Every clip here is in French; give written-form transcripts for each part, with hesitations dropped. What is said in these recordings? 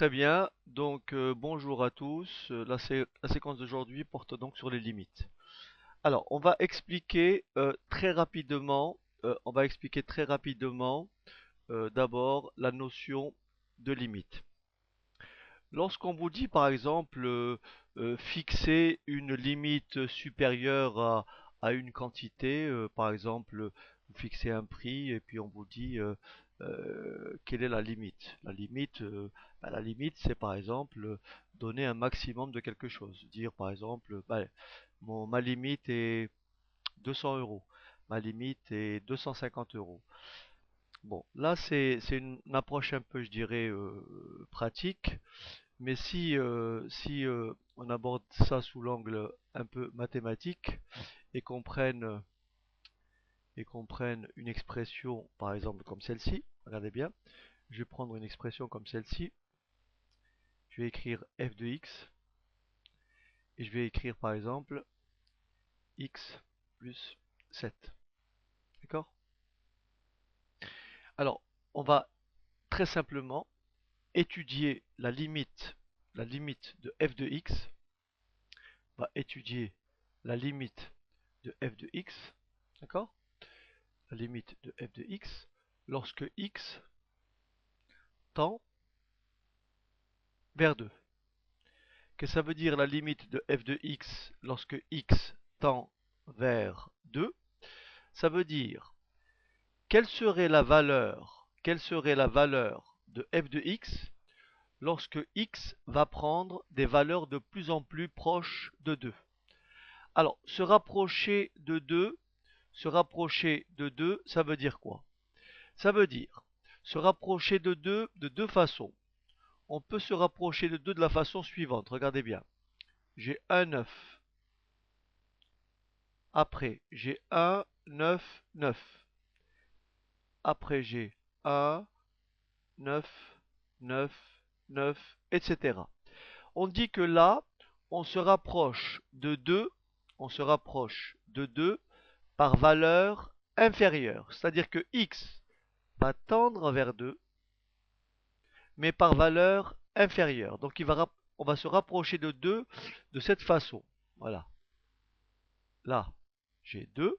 Très bien, donc bonjour à tous. La séquence d'aujourd'hui porte donc sur les limites. Alors, on va expliquer très rapidement d'abord la notion de limite. Lorsqu'on vous dit par exemple fixer une limite supérieure à une quantité, par exemple vous fixez un prix et puis on vous dit quelle est la limite. La limite c'est par exemple donner un maximum de quelque chose. Dire par exemple ma limite est 200 euros, ma limite est 250 euros. Bon, là c'est une approche un peu je dirais pratique. Mais si on aborde ça sous l'angle un peu mathématique et qu'on prenne une expression, par exemple, comme celle-ci, regardez bien, je vais prendre une expression comme celle-ci, je vais écrire f de x, et je vais écrire, par exemple, x plus 7. D'accord? Alors, on va très simplement étudier la limite de f de x, on va étudier la limite de f de x, d'accord? La limite de f de x lorsque x tend vers 2. Qu'est-ce que ça veut dire la limite de f de x lorsque x tend vers 2? Ça veut dire quelle serait la valeur de f de x lorsque x va prendre des valeurs de plus en plus proches de 2. Alors, se rapprocher de 2, ça veut dire quoi? Ça veut dire se rapprocher de deux façons. On peut se rapprocher de 2 de la façon suivante. Regardez bien. J'ai 1, 9. Après, j'ai 1, 9, 9. Après, j'ai 1, 9, 9, 9, etc. On dit que là, on se rapproche de 2, on se rapproche de 2 par valeur inférieure. C'est-à-dire que x va tendre vers 2, mais par valeur inférieure. Donc on va se rapprocher de 2 de cette façon. Voilà. Là, j'ai 2.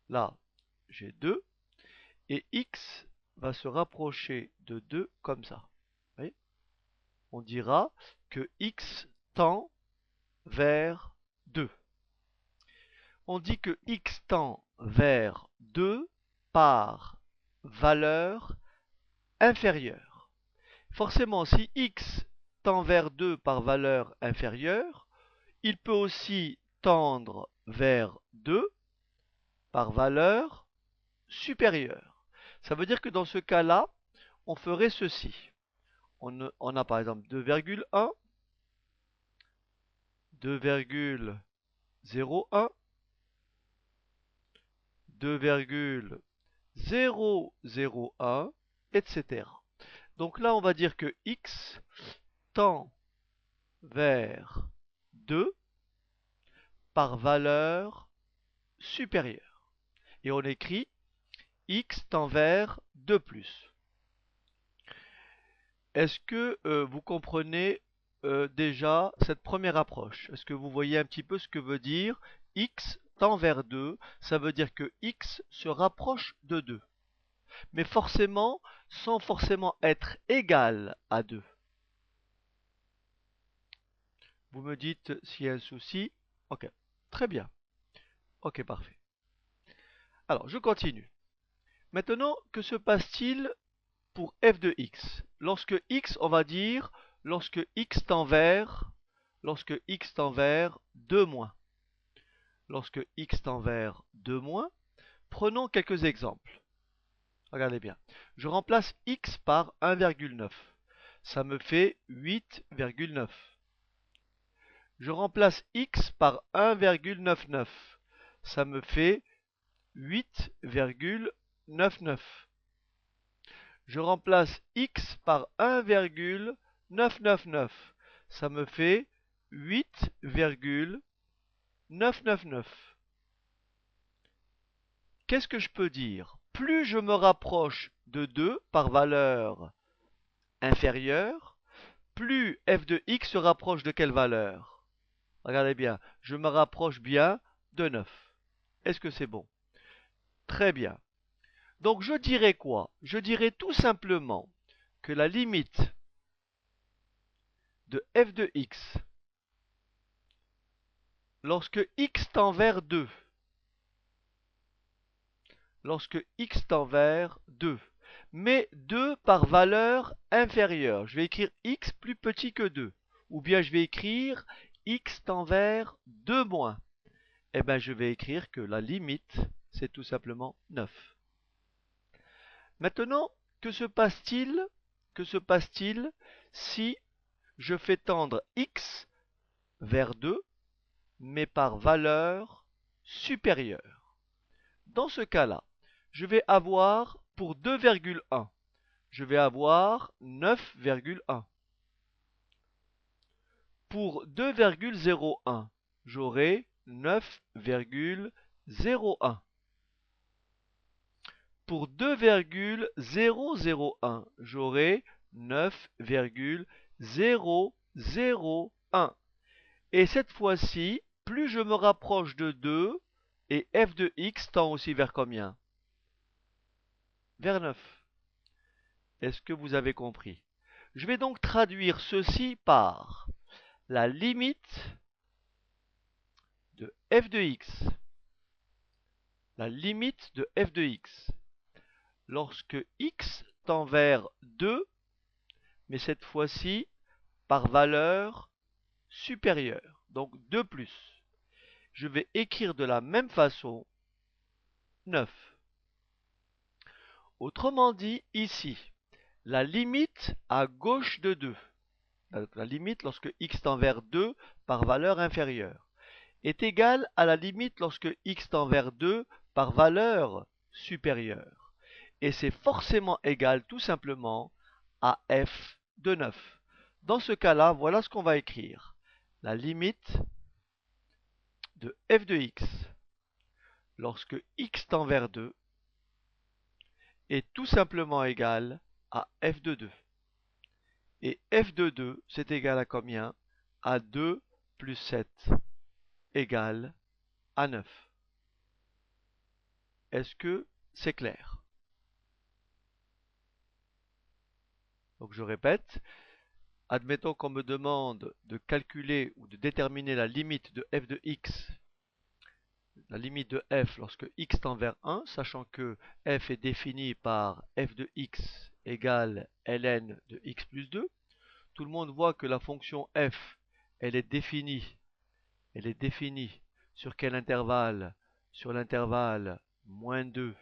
Là, j'ai 2. Et x va se rapprocher de 2 comme ça. Vous voyez? On dira que x tend vers 2. On dit que x tend vers 2 par valeur inférieure. Forcément, si x tend vers 2 par valeur inférieure, il peut aussi tendre vers 2 par valeur supérieure. Ça veut dire que dans ce cas-là, on ferait ceci. On a par exemple 2,1, 2,01, 2,001, etc. Donc là, on va dire que x tend vers 2 par valeur supérieure. Et on écrit x tend vers 2 plus. Est-ce que vous comprenez déjà cette première approche? Est-ce que vous voyez un petit peu ce que veut dire x tend vers 2? Ça veut dire que x se rapproche de 2. Mais forcément, sans forcément être égal à 2. Vous me dites s'il y a un souci. Ok, très bien. Ok, parfait. Alors, je continue. Maintenant, que se passe-t-il pour f de x? Lorsque x, on va dire, lorsque x tend vers 2 moins. Lorsque x tend vers 2 moins, prenons quelques exemples. Regardez bien. Je remplace x par 1,9. Ça me fait 8,9. Je remplace x par 1,99. Ça me fait 8,99. Je remplace x par 1,999. Ça me fait 8,999. Qu'est-ce que je peux dire? Plus je me rapproche de 2 par valeur inférieur, plus f de x se rapproche de quelle valeur? Regardez bien, je me rapproche bien de 9. Est-ce que c'est bon? Très bien. Donc je dirais quoi? Je dirais tout simplement que la limite de f de x lorsque x tend vers 2, mais 2 par valeur inférieure. Je vais écrire x plus petit que 2. Ou bien je vais écrire x tend vers 2 moins. Eh bien, je vais écrire que la limite, c'est tout simplement 9. Maintenant, que se passe-t-il si je fais tendre x vers 2, mais par valeur supérieure? Dans ce cas-là, je vais avoir pour 2,1, je vais avoir 9,1. Pour 2,01, j'aurai 9,01. Pour 2,001, j'aurai 9,001. Et cette fois-ci, plus je me rapproche de 2, et f de x tend aussi vers combien? Vers 9. Est-ce que vous avez compris? Je vais donc traduire ceci par la limite de f de x. La limite de f de x. Lorsque x tend vers 2, mais cette fois-ci par valeur supérieure, donc 2 plus. Je vais écrire de la même façon 9. Autrement dit, ici, la limite à gauche de 2, la limite lorsque x tend vers 2 par valeur inférieure, est égale à la limite lorsque x tend vers 2 par valeur supérieure. Et c'est forcément égal tout simplement à f de 9. Dans ce cas-là, voilà ce qu'on va écrire. La limite de f de x lorsque x tend vers 2 est tout simplement égal à f de 2. Et f de 2, c'est égal à combien? À 2 plus 7 égale à 9. Est-ce que c'est clair? Donc je répète, admettons qu'on me demande de calculer ou de déterminer la limite de f de x, la limite de f lorsque x tend vers 1, sachant que f est défini par f de x égale ln de x plus 2. Tout le monde voit que la fonction f, elle est définie sur quel intervalle? Sur l'intervalle moins 2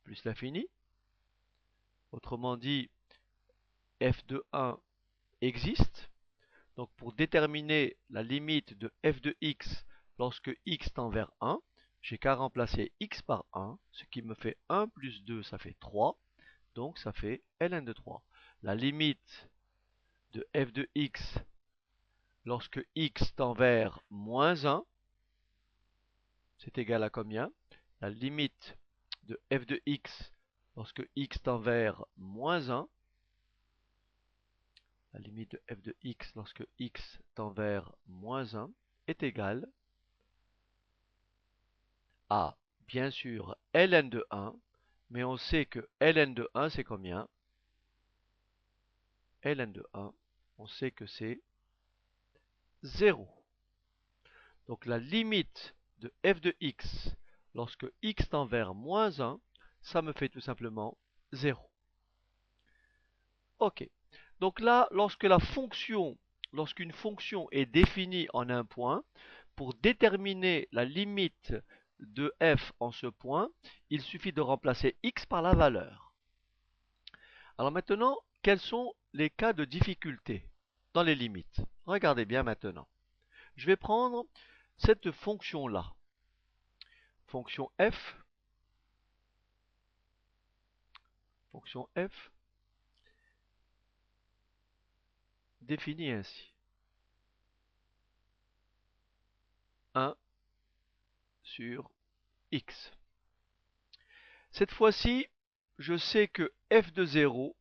plus l'infini. Autrement dit, f de 1 existe. Donc pour déterminer la limite de f de x lorsque x tend vers 1, j'ai qu'à remplacer x par 1, ce qui me fait 1 plus 2, ça fait 3. Donc ça fait ln de 3. La limite de f de x lorsque x tend vers moins 1, c'est égal à combien? La limite de f de x lorsque x tend vers moins 1, la limite de f de x lorsque x tend vers moins 1 est égale à, bien sûr, ln de 1, mais on sait que ln de 1, c'est combien? Ln de 1, on sait que c'est 0. Donc la limite de f de x lorsque x tend vers moins 1, ça me fait tout simplement 0. Ok. Donc là, lorsqu'une fonction est définie en un point, pour déterminer la limite de f en ce point, il suffit de remplacer x par la valeur. Alors maintenant, quels sont les cas de difficulté dans les limites? Regardez bien maintenant. Je vais prendre cette fonction-là. Fonction f définie ainsi. 1 sur x. Cette fois-ci, je sais que f de 0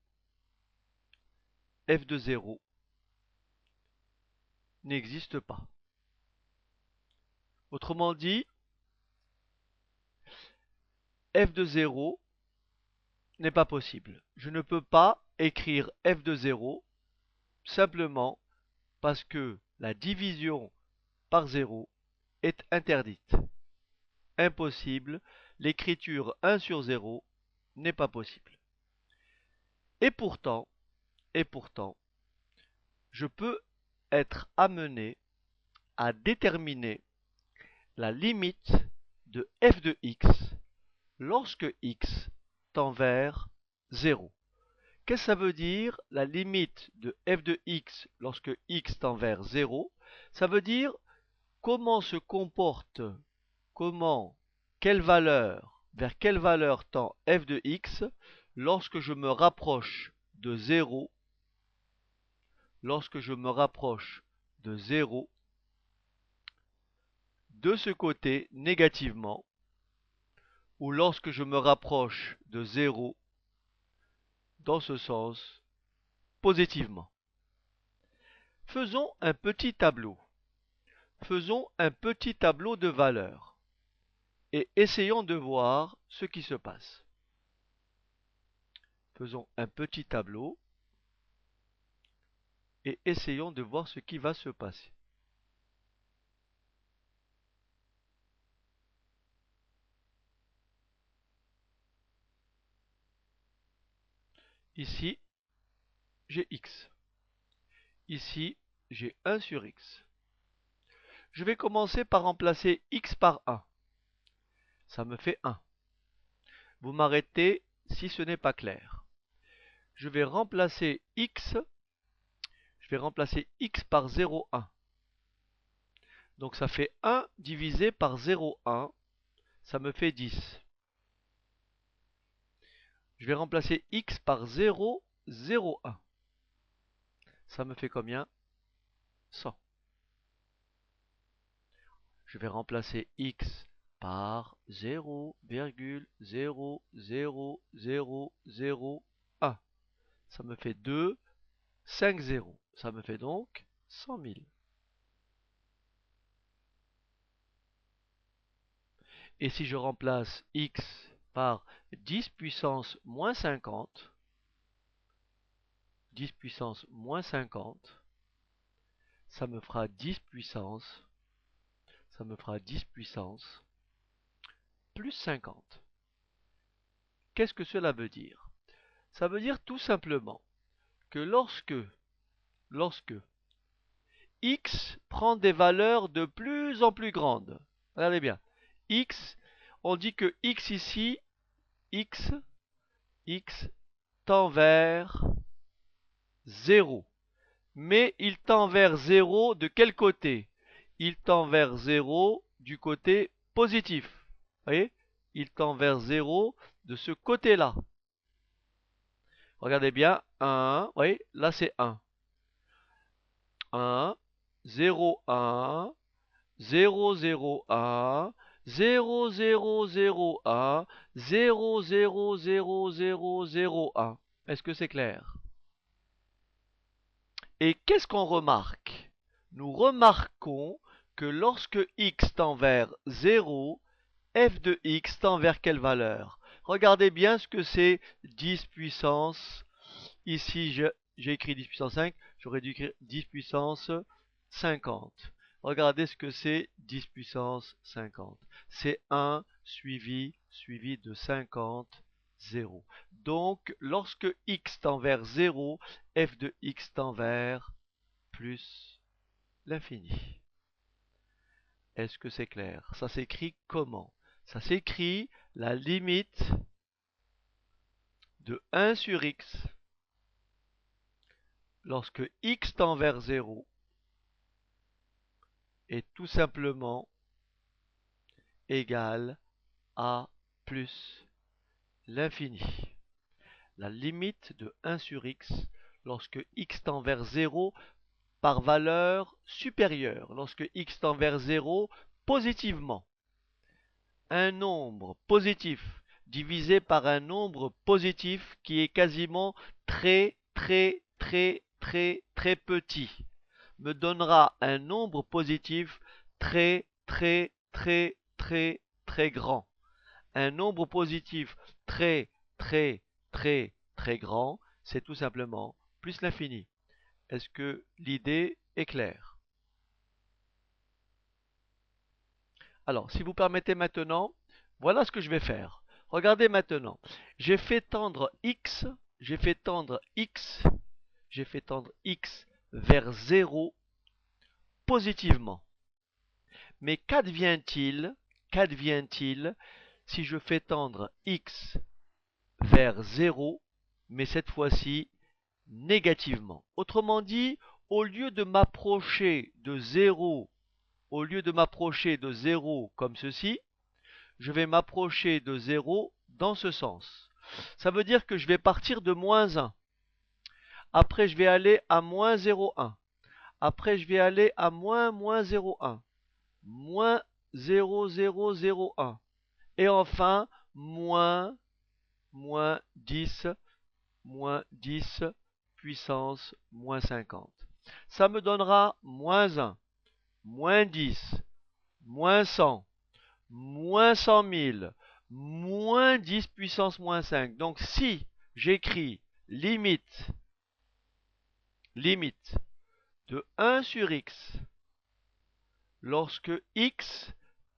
n'existe pas. Autrement dit, f de 0 n'est pas possible. Je ne peux pas écrire f de 0 simplement parce que la division par 0 est interdite. Impossible, l'écriture 1 sur 0 n'est pas possible. Et pourtant, je peux être amené à déterminer la limite de f de x lorsque x tend vers 0. Qu'est-ce que ça veut dire la limite de f de x lorsque x tend vers 0? Ça veut dire comment se comporte, vers quelle valeur tend f de x lorsque je me rapproche de 0, de ce côté négativement, ou lorsque je me rapproche de 0 dans ce sens positivement. Faisons un petit tableau. Faisons un petit tableau de valeurs et essayons de voir ce qui se passe. Faisons un petit tableau et essayons de voir ce qui va se passer. Ici, j'ai x. Ici, j'ai 1 sur x. Je vais commencer par remplacer x par 1. Ça me fait 1. Vous m'arrêtez si ce n'est pas clair. Je vais remplacer x par 0,1. Donc ça fait 1 divisé par 0,1. Ça me fait 10. Je vais remplacer x par 0,01. Ça me fait combien? 100. Je vais remplacer x par 0,00001. Ça me fait 2, 5 0. Ça me fait donc 100 000. Et si je remplace x par 10 puissance moins 50, 10 puissance moins 50, ça me fera 10 puissance plus 50. Qu'est-ce que cela veut dire? Ça veut dire tout simplement que lorsque x prend des valeurs de plus en plus grandes, regardez bien, x, on dit que x ici, x tend vers 0. Mais il tend vers 0 de quel côté? Il tend vers 0 du côté positif. Vous voyez? Il tend vers 0 de ce côté-là. Regardez bien, 1, vous voyez, là c'est 1. 1, 0, 1, 0, 0, 1, 0, 0, 0, 1, 0, 0, 0, 0, 0, 1. Est-ce que c'est clair? Et qu'est-ce qu'on remarque? Nous remarquons que lorsque x tend vers 0, f de x tend vers quelle valeur? Regardez bien ce que c'est 10 puissance. Ici, j'ai écrit 10 puissance 5, j'aurais dû écrire 10 puissance 50. Regardez ce que c'est 10 puissance 50. C'est 1 suivi de 50, 0. Donc, lorsque x tend vers 0, f de x tend vers plus l'infini. Est-ce que c'est clair? Ça s'écrit comment? Ça s'écrit la limite de 1 sur x lorsque x tend vers 0 est tout simplement égal à plus l'infini. La limite de 1 sur x lorsque x tend vers 0 par valeur supérieure, lorsque x tend vers 0 positivement. Un nombre positif divisé par un nombre positif qui est quasiment très petit me donnera un nombre positif très grand. Un nombre positif très grand, c'est tout simplement plus l'infini. Est-ce que l'idée est claire? Alors, si vous permettez maintenant, voilà ce que je vais faire. Regardez maintenant. J'ai fait tendre x, j'ai fait tendre x, j'ai fait tendre x vers 0 positivement. Mais qu'advient-il si je fais tendre x vers 0, mais cette fois-ci négativement? Autrement dit, au lieu de m'approcher de 0, au lieu de m'approcher de 0 comme ceci, je vais m'approcher de 0 dans ce sens. Ça veut dire que je vais partir de moins 1. Après, je vais aller à moins 0,1. Après, je vais aller à moins 0,1. Moins 0,001. Et enfin, moins 10 puissance moins 50. Ça me donnera moins 1, moins 10, moins 100, moins 100 000, moins 10 puissance moins 5. Donc si j'écris limite de 1 sur x lorsque x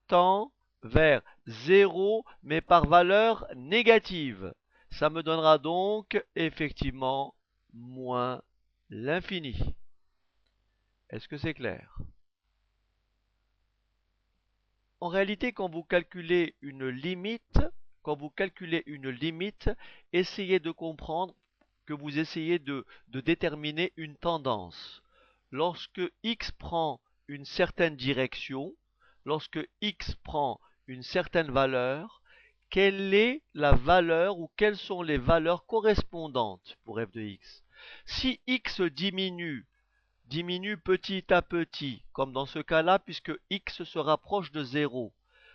tend vers 0 mais par valeur négative, ça me donnera donc effectivement moins l'infini. Est-ce que c'est clair? En réalité, quand vous calculez une limite, essayez de comprendre que vous essayez de déterminer une tendance. Lorsque x prend une certaine direction, lorsque x prend une certaine valeur, quelle est la valeur ou quelles sont les valeurs correspondantes pour f de x? Si x diminue petit à petit, comme dans ce cas-là, puisque x se rapproche de 0.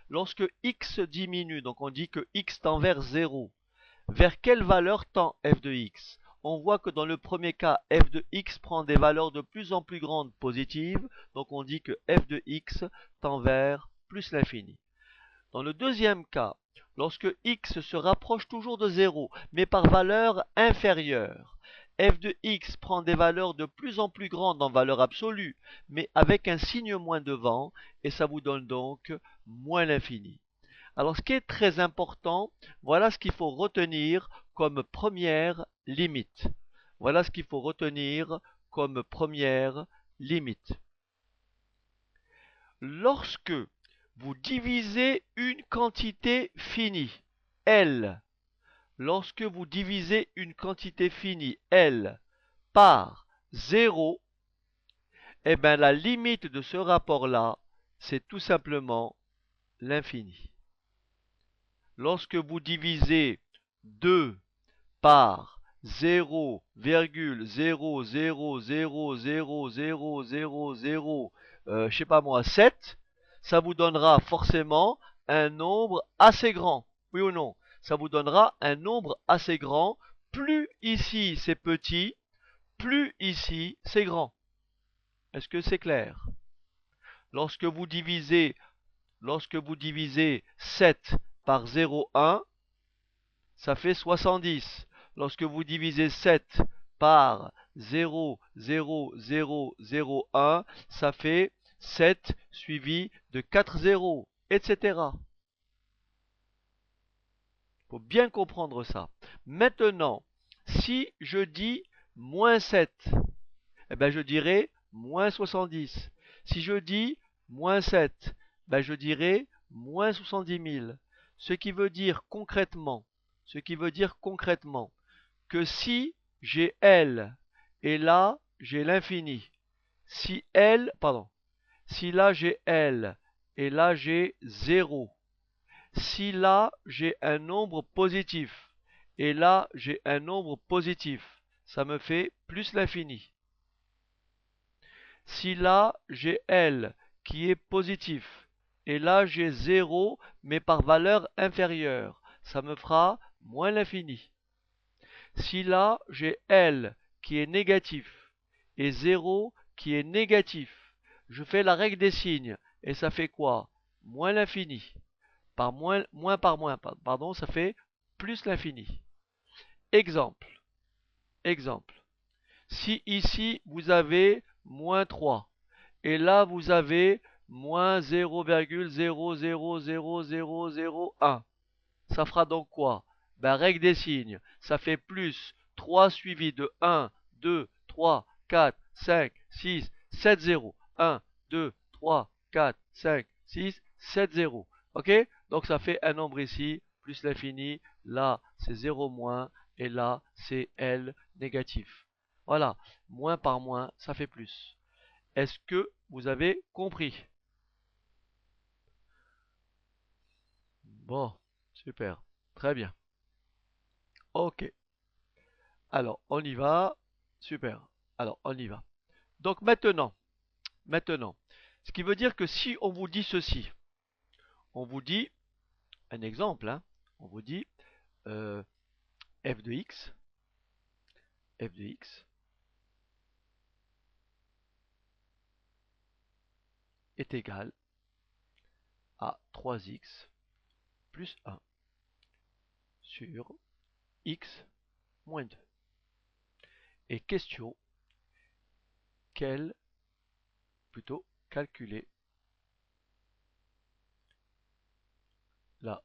Lorsque x diminue, donc on dit que x tend vers 0, vers quelle valeur tend f de x? On voit que dans le premier cas, f de x prend des valeurs de plus en plus grandes positives, donc on dit que f de x tend vers plus l'infini. Dans le deuxième cas, lorsque x se rapproche toujours de 0, mais par valeur inférieure, f de x prend des valeurs de plus en plus grandes en valeur absolue, mais avec un signe moins devant, et ça vous donne donc moins l'infini. Alors ce qui est très important, voilà ce qu'il faut retenir comme première limite. Voilà ce qu'il faut retenir comme première limite. Lorsque vous divisez une quantité finie, L, lorsque vous divisez une quantité finie, L, par 0, eh bien la limite de ce rapport-là, c'est tout simplement l'infini. Lorsque vous divisez 2 par 0,0000000, je sais pas moi, 7, ça vous donnera forcément un nombre assez grand. Oui ou non? Ça vous donnera un nombre assez grand. Plus ici c'est petit, plus ici c'est grand. Est-ce que c'est clair? Lorsque vous divisez 7 par 0,1, ça fait 70. Lorsque vous divisez 7 par 0,0001, ça fait 7 suivi de 4 zéros, etc. Il faut bien comprendre ça. Maintenant, si je dis moins 7, eh ben je dirais moins 70. Si je dis moins 7, ben je dirais moins 70 000. Ce qui veut dire concrètement que si j'ai L et là j'ai l'infini, si là j'ai L et là j'ai 0, si là j'ai un nombre positif et là j'ai un nombre positif, ça me fait plus l'infini. Si là j'ai L qui est positif et là j'ai 0 mais par valeur inférieure, ça me fera moins l'infini. Si là, j'ai L qui est négatif et 0 qui est négatif, je fais la règle des signes et ça fait quoi? Moins l'infini. Par moins par moins, pardon, ça fait plus l'infini. Exemple. Exemple. Si ici vous avez moins 3 et là vous avez moins 0,000001, ça fera donc quoi? Ben, règle des signes, ça fait plus 3 suivi de 1, 2, 3, 4, 5, 6, 7 0. 1, 2, 3, 4, 5, 6, 7 0. Ok? Donc ça fait un nombre ici, plus l'infini. Là, c'est 0 moins. Et là, c'est L négatif. Voilà. Moins par moins, ça fait plus. Est-ce que vous avez compris? Bon, super. Très bien. Ok. Alors, on y va. Super. Alors, on y va. Donc maintenant, ce qui veut dire que si on vous dit ceci, on vous dit, un exemple, hein, on vous dit euh, f de x est égal à 3x plus 1 sur x moins 2. Et question, calculer la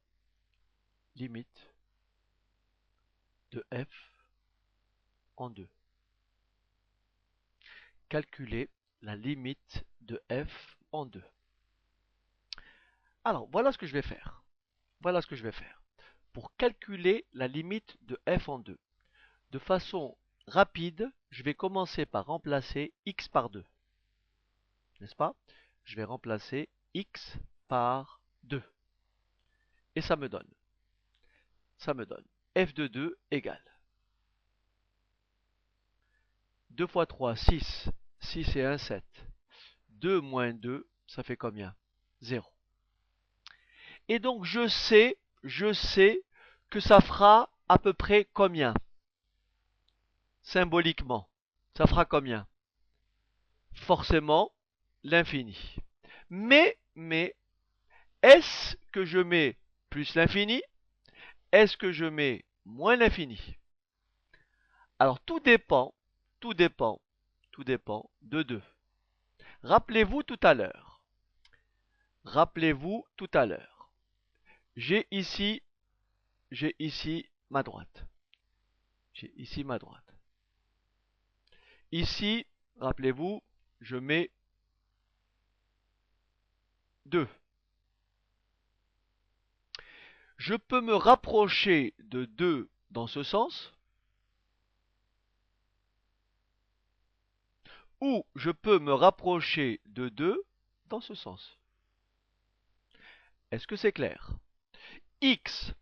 limite de f en 2. Calculer la limite de f en 2. Alors, voilà ce que je vais faire. Voilà ce que je vais faire. Pour calculer la limite de f en 2. De façon rapide, je vais commencer par remplacer x par 2. N'est-ce pas? Je vais remplacer x par 2. Et ça me donne f de 2 égale 2 fois 3, 6. 6 et 1, 7. 2 moins 2, ça fait combien? 0. Et donc je sais que ça fera à peu près combien? Symboliquement, ça fera combien? Forcément l'infini. Mais, est-ce que je mets plus l'infini? Est-ce que je mets moins l'infini? Alors tout dépend de 2. Rappelez-vous tout à l'heure. J'ai ici ma droite. Ici, rappelez-vous, je mets 2. Je peux me rapprocher de 2 dans ce sens, ou je peux me rapprocher de 2 dans ce sens. Est-ce que c'est clair? X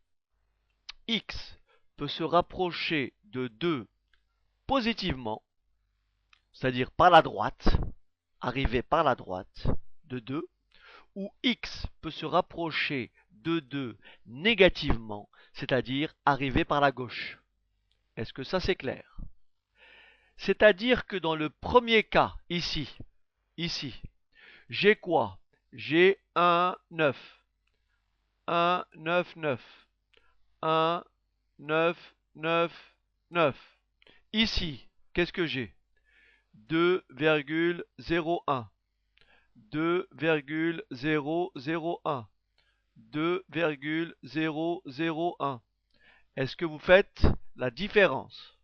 peut se rapprocher de 2 positivement, c'est-à-dire par la droite, arriver par la droite de 2, ou X peut se rapprocher de 2 négativement, c'est-à-dire arriver par la gauche. Est-ce que ça c'est clair? C'est-à-dire que dans le premier cas, ici, j'ai quoi? J'ai 1, 9. 1, 9, 9. 1, 9, 9, 9. Ici, qu'est-ce que j'ai? 2,01. 2,001. 2,001. Est-ce que vous faites la différence?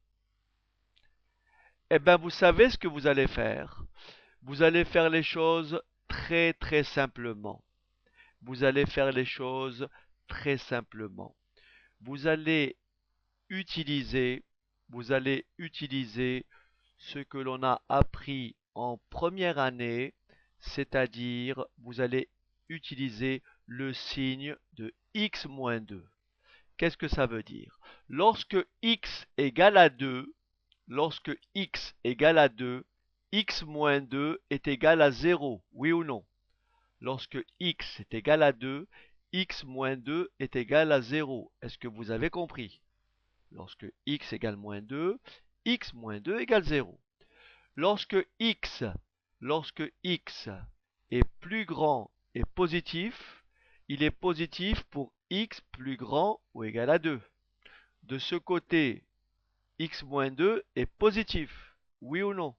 Eh bien, vous savez ce que vous allez faire. Vous allez faire les choses très très simplement. Vous allez faire les choses très simplement. Vous allez utiliser, ce que l'on a appris en première année, c'est-à-dire vous allez utiliser le signe de x moins 2. Qu'est-ce que ça veut dire? Lorsque x égale à 2, x moins 2 est égal à 0, oui ou non? Lorsque x est égal à 2, x moins 2 est égal à 0. Est-ce que vous avez compris? Lorsque x égale moins 2, x moins 2 égale 0. Lorsque x est plus grand et positif, il est positif pour x plus grand ou égal à 2. De ce côté, x moins 2 est positif, oui ou non?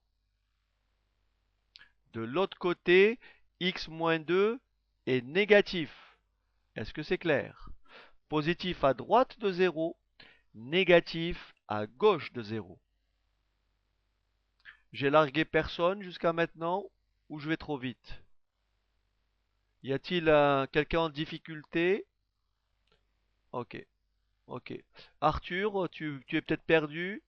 De l'autre côté, x moins 2 est négatif. Est-ce que c'est clair? Positif à droite de 0, négatif à gauche de 0. J'ai largué personne jusqu'à maintenant ou je vais trop vite? Y a-t-il quelqu'un en difficulté? Ok, ok. Arthur, tu es peut-être perdu?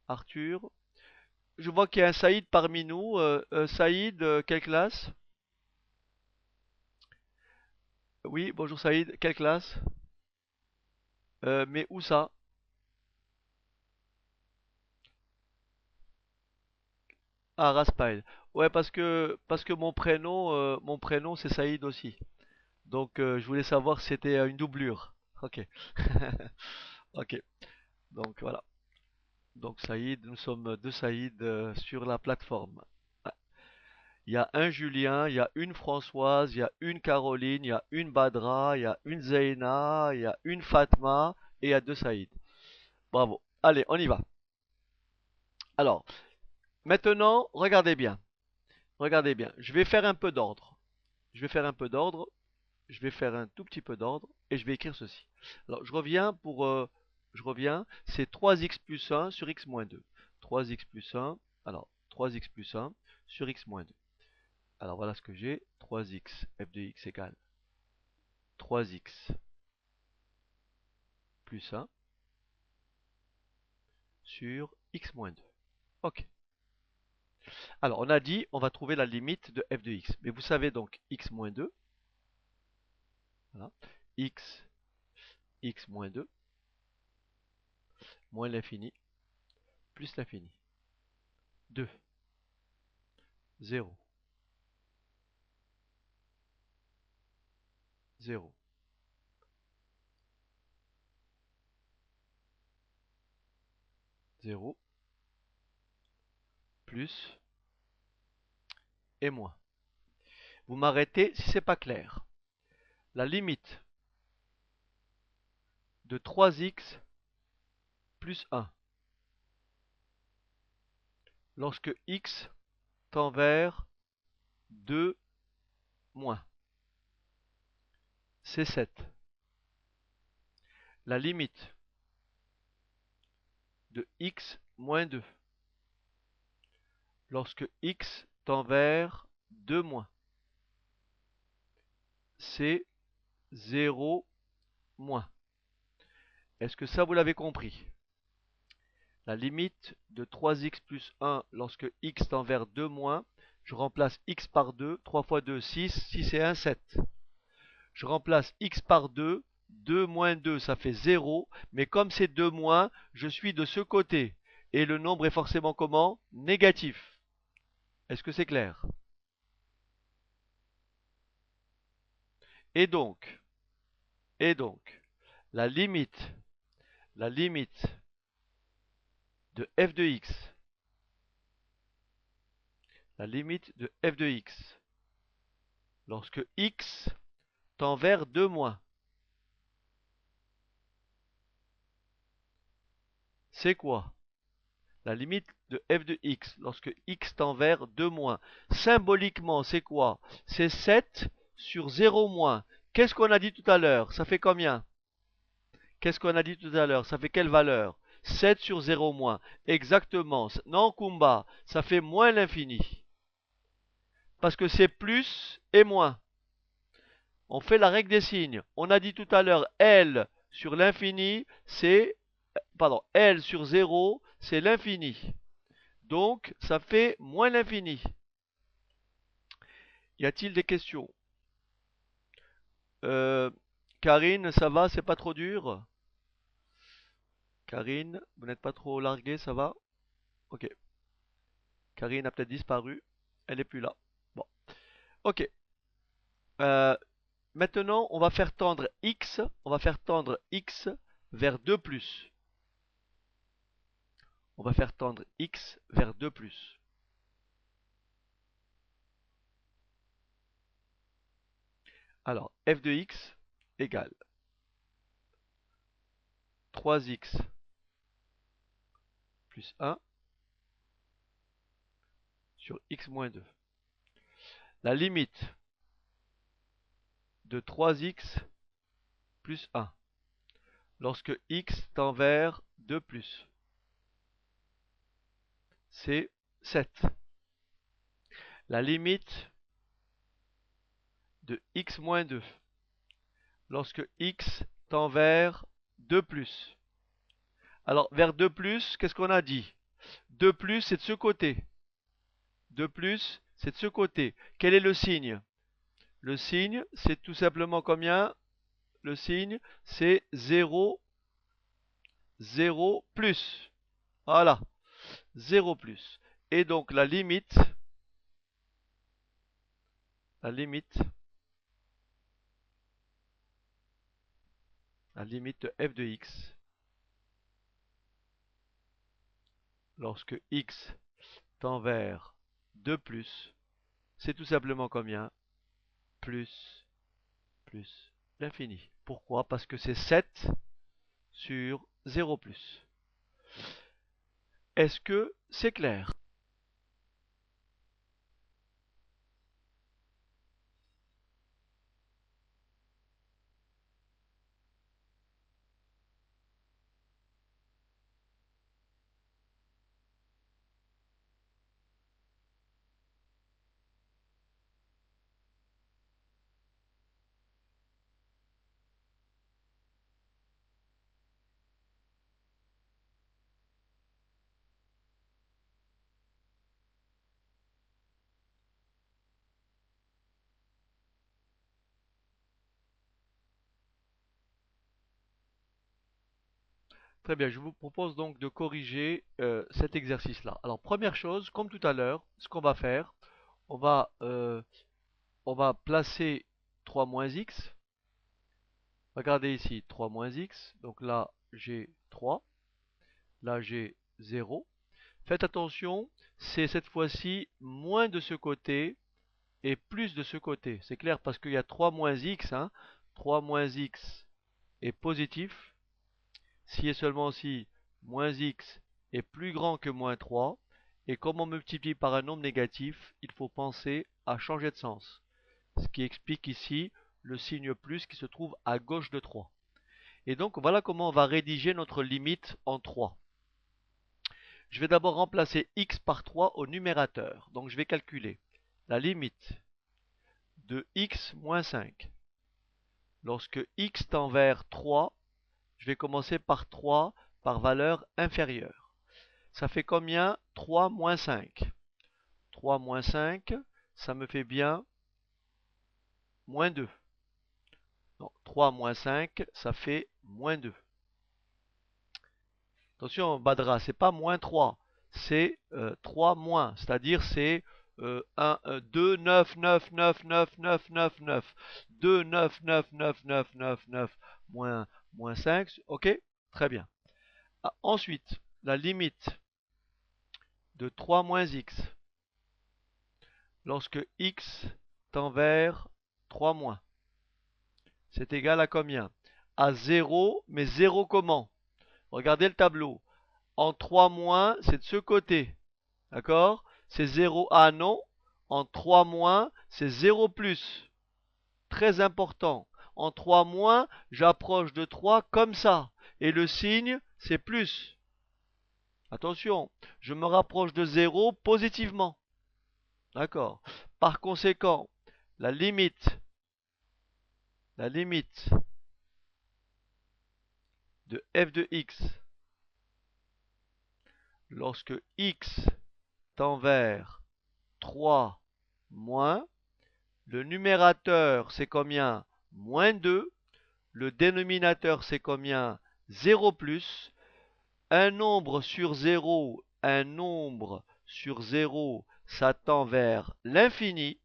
Arthur? Je vois qu'il y a un Saïd parmi nous. Saïd, quelle classe? Oui, bonjour Saïd, quelle classe? Mais où ça? Ah, Raspail. Ouais, parce que mon prénom c'est Saïd aussi. Donc je voulais savoir si c'était une doublure. Ok. Ok. Donc voilà. Donc Saïd, nous sommes deux Saïd sur la plateforme. Ah, il y a un Julien, il y a une Françoise, il y a une Caroline, il y a une Badra, il y a une Zeina, il y a une Fatma et il y a deux Saïd. Bravo. Allez, on y va. Alors, maintenant, regardez bien. Regardez bien. Je vais faire un peu d'ordre. Je vais faire un peu d'ordre. Je vais faire un tout petit peu d'ordre et je vais écrire ceci. Alors, je reviens, c'est 3x plus 1 sur x moins 2. 3x plus 1, alors 3x plus 1 sur x moins 2. Alors voilà ce que j'ai, 3x f de x égale 3x plus 1 sur x moins 2. Ok. Alors on a dit, on va trouver la limite de f de x. Mais vous savez donc x moins 2, voilà, x moins 2, moins l'infini, plus l'infini. 2, 0, 0, 0, plus et moins. Vous m'arrêtez si c'est pas clair. La limite de 3x plus 1 lorsque x tend vers 2 moins, c'est 7. La limite de x moins 2 lorsque x tend vers 2 moins, c'est 0 moins. Est-ce que ça vous l'avez compris? La limite de 3x plus 1 lorsque x tend vers 2 moins, je remplace x par 2, 3 fois 2, 6, 6 et 1, 7. Je remplace x par 2, 2 moins 2 ça fait 0, mais comme c'est 2 moins, je suis de ce côté. Et le nombre est forcément comment? Négatif. Est-ce que c'est clair? Et donc, et donc, la limite, la limite de f de x, la limite de f de x, lorsque x tend vers 2 moins, c'est quoi? La limite de f de x lorsque x tend vers 2 moins. Symboliquement, c'est quoi? C'est 7 sur 0 moins. Qu'est-ce qu'on a dit tout à l'heure? Ça fait combien? Qu'est-ce qu'on a dit tout à l'heure? Ça fait quelle valeur? 7 sur 0 moins. Exactement. Non, Kumba, ça fait moins l'infini. Parce que c'est plus et moins. On fait la règle des signes. On a dit tout à l'heure L sur l'infini, c'est... Pardon, L sur 0, c'est l'infini. Donc, ça fait moins l'infini. Y a-t-il des questions? euh, Karine, ça va? C'est pas trop dur? Karine, vous n'êtes pas trop larguée, ça va? Ok. Karine a peut-être disparu. Elle est plus là. Bon. Ok. Maintenant, on va faire tendre x vers 2 plus. On va faire tendre x vers 2 plus. Alors, f de x égale 3x plus 1 sur x moins 2. La limite de 3x plus 1 lorsque x tend vers 2 plus, c'est 7. La limite de x moins 2 lorsque x tend vers 2 plus. Alors, vers 2 plus, qu'est-ce qu'on a dit? 2 plus, c'est de ce côté. 2 plus, c'est de ce côté. Quel est le signe? Le signe, c'est tout simplement combien? Le signe, c'est 0, 0 plus. Voilà, 0 plus. Et donc la limite de f de x, lorsque x tend vers 2 plus, c'est tout simplement combien? Plus l'infini. Pourquoi? Parce que c'est 7 sur 0 plus. Est-ce que c'est clair? Très bien, je vous propose donc de corriger cet exercice-là. Alors, première chose, comme tout à l'heure, ce qu'on va faire, on va, euh, on va placer 3 moins x. Regardez ici, 3 moins x. Donc là, j'ai 3. Là, j'ai 0. Faites attention, c'est cette fois-ci moins de ce côté et plus de ce côté. C'est clair parce qu'il y a 3 moins x. 3 moins x est positif. Si et seulement si moins x est plus grand que moins 3, et comme on multiplie par un nombre négatif, il faut penser à changer de sens. Ce qui explique ici le signe plus qui se trouve à gauche de 3. Et donc voilà comment on va rédiger notre limite en 3. Je vais d'abord remplacer x par 3 au numérateur. Donc je vais calculer la limite de x moins 5. Lorsque x tend vers 3, je vais commencer par 3 par valeur inférieure. Ça fait combien? 3 moins 5. 3 moins 5, ça me fait bien moins 2. Donc 3 moins 5, ça fait moins 2. Attention, Badra, c'est pas moins 3, c'est 3 moins, c'est-à-dire c'est 2, 9, 9, 9, 9, 9, 9, 9. 2, 9, 9, 9, 9, 9, 9, moins 5, ok? Très bien. Ensuite, la limite de 3 moins x, lorsque x tend vers 3 moins, c'est égal à combien? À 0, mais 0 comment? Regardez le tableau. En 3 moins, c'est de ce côté. D'accord? C'est 0. Ah non. En 3 moins, c'est 0 plus. Très important. En 3 moins, j'approche de 3 comme ça. Et le signe, c'est plus. Attention, je me rapproche de 0 positivement. D'accord? Par conséquent, la limite de f de x lorsque x tend vers 3 moins, le numérateur c'est combien? Moins 2, le dénominateur c'est combien? 0 plus, un nombre sur 0, ça tend vers l'infini,